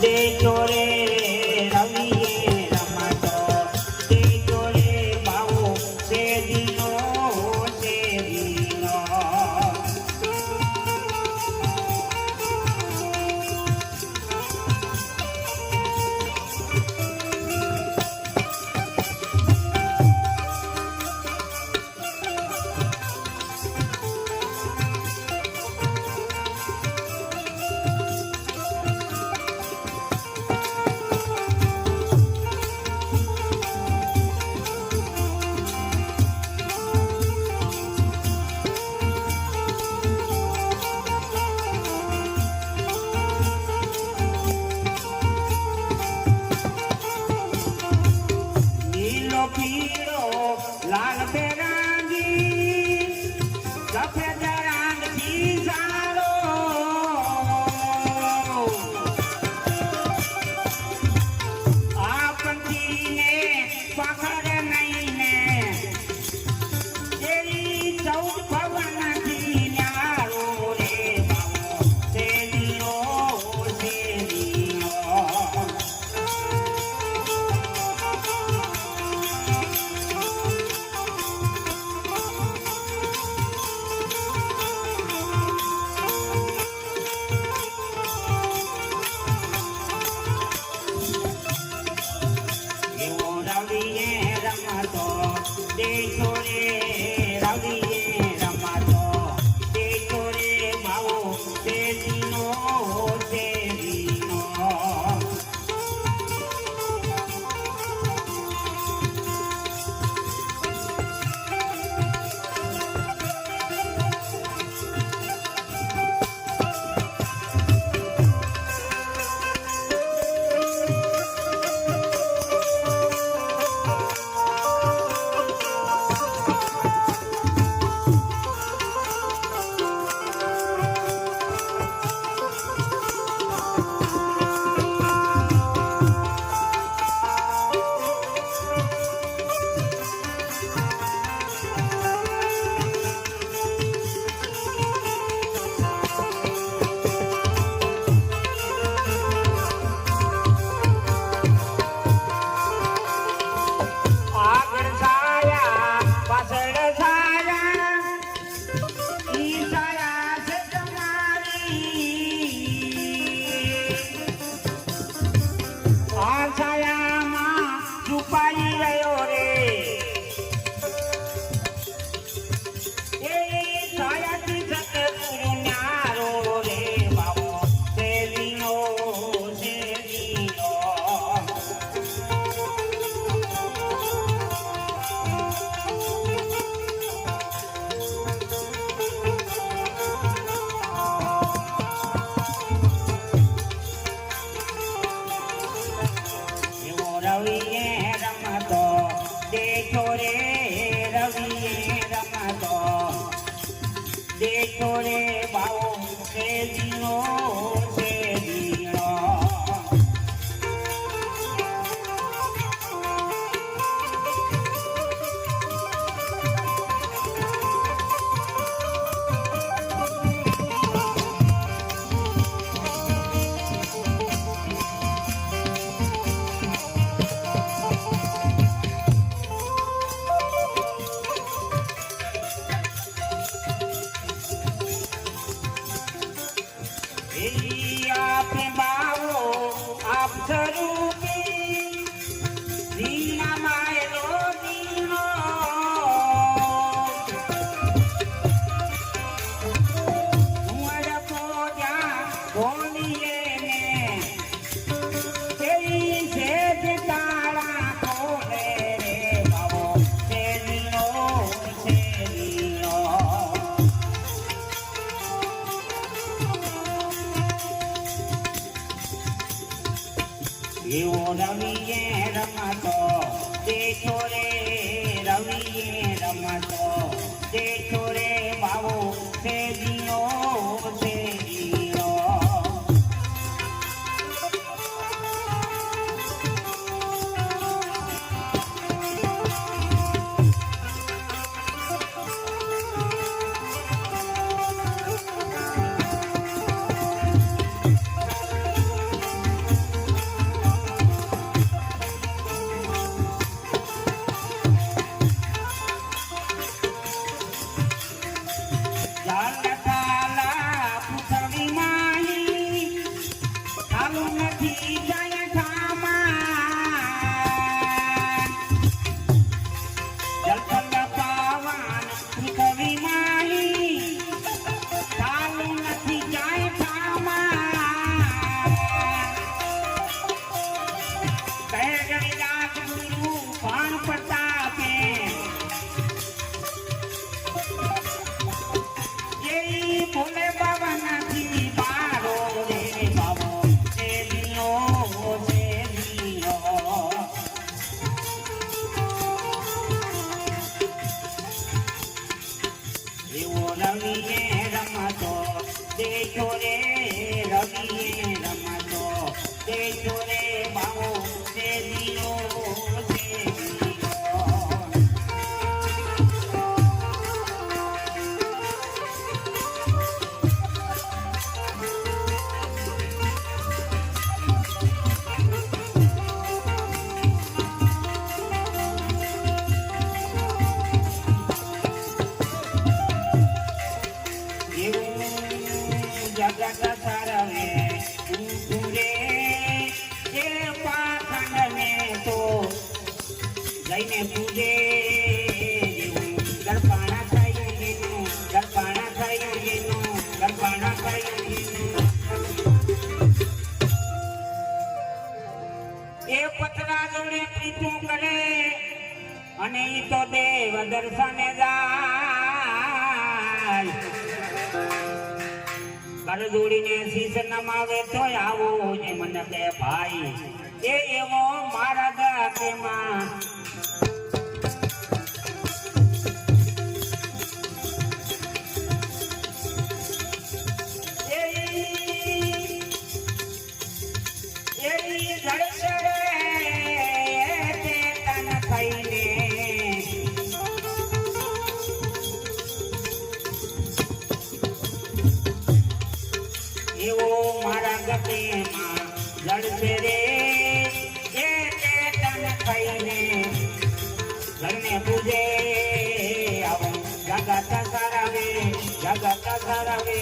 દેખો રે રવિએ રમતો દેખો રે બાવો શેરીનો શેરીનો પીળો લાલ બેરંગી સફેદ રંગથી સારો આ પંખીને પકડ નહીં ને તેરી 14 ભવનથી ન્યારો રે બાવો શેરીનો શેરીનો દેખો રે રવિએ રમતો દેખો રે બાવો શેરીનો શેરીનો છુપાઈ રહ્યો રે એ છાયાથી સતગુરુ ન્યારો રે બાવો શેરીનો શેરીનો રવિએ રમતો દેખો રે રવિએ રમતો દેખો રે બાવો શેરીનો શેરીનો Hey ચાલ થાલા પૂછડી માહી ચાલું નથી જાય ઠામાં જલપંગ પાવન પૂછડી માહી ચાલું નથી જાય ઠામાં કહે ગણિદાસ ગુરુ પાણ પ્રતાપે ભોલે બાબા નથી બારો રે બાબો શેરીઓ શેરીઓ એવો રવિએ રમતો દેખો રે રવિએ રમતો દેખો રે બાબો શેરીઓ શેરીઓ જગત સરવે ઊંધુરે એ પાખંડને તો લઈને પૂજે ગરપાણા થયું એનું ગરપાણા થયું એનું ગરપાણા થયું એનું એ પતરા જોડે પ્રીતું કરે અને ઈ તો દેવ દર્શને જાય કર જોડીને શીશ નમાવે તો આવો જે મને કે ભાઈ એ એવો મારા દાતેમાં એ ધડસડે તે તન થઈને એવો મારા ગતેમાં લડશે રે એ ચેતન થઈને ઘરને પૂજે આવો જગત કરાવે જગત કરાવે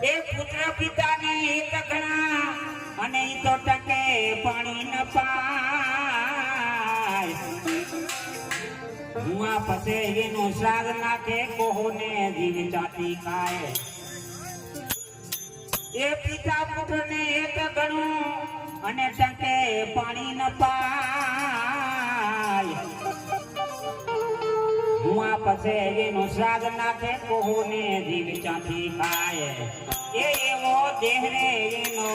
એ પુત્ર પિતાની હિત ઘણા અને ઈ તો ટકે પાણી ન પાય હુઆ પસે એનો શ્રાગ નાખે કોહોને જીવ ચાટી ખાય એ પિતા પુત્રને હિત ઘણું અને ટકે પાણી ન પાય હુઆ પસે એનો શ્રાગ નાખે કોહોને જીવ ચાટી ખાય એ એવો દેહ રે એનો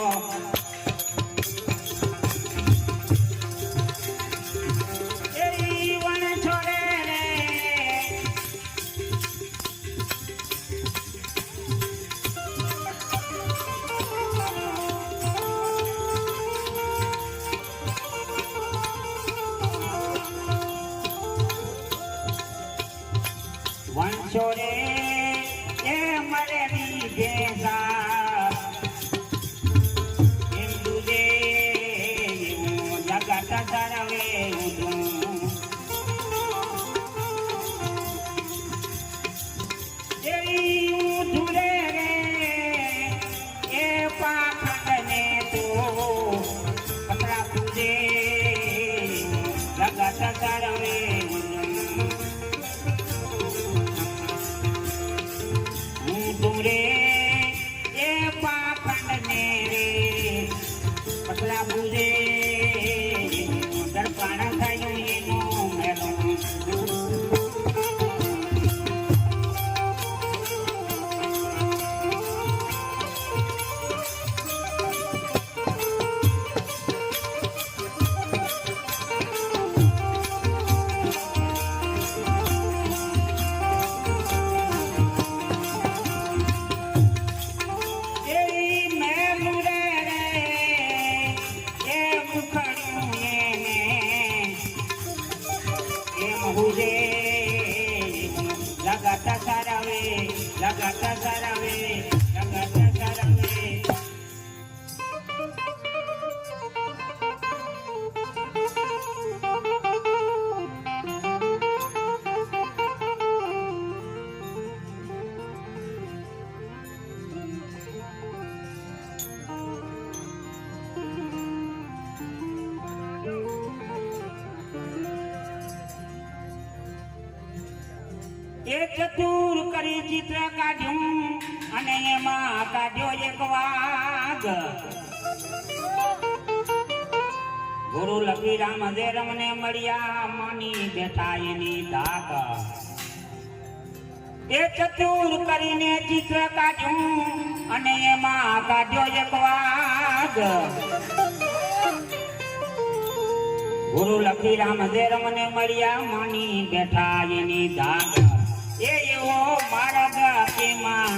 વંશો રે એ મરે ભેસા હિન્દુ જે જગત સરવે ધુરે રે એ પાખંડને તો પતરા પૂજે જગત સરવે રે એ પાખંડને રે પતલા પૂજે એ ચતુર કરી ચિત્ર કાઢ્યું અને એમાં કાઢ્યો એક વાઘ. ગુરુ લખી રામ જે રમને મળ્યા માની બેઠા એની ધાક. એ ચતુર કરીને ચિત્ર કાઢ્યું અને એમાં કાઢ્યો એક વાઘ. ગુરુ લખી રામ જે રમને મળ્યા માની બેઠા એની ધાક. એ એવો માર્ગ એમાં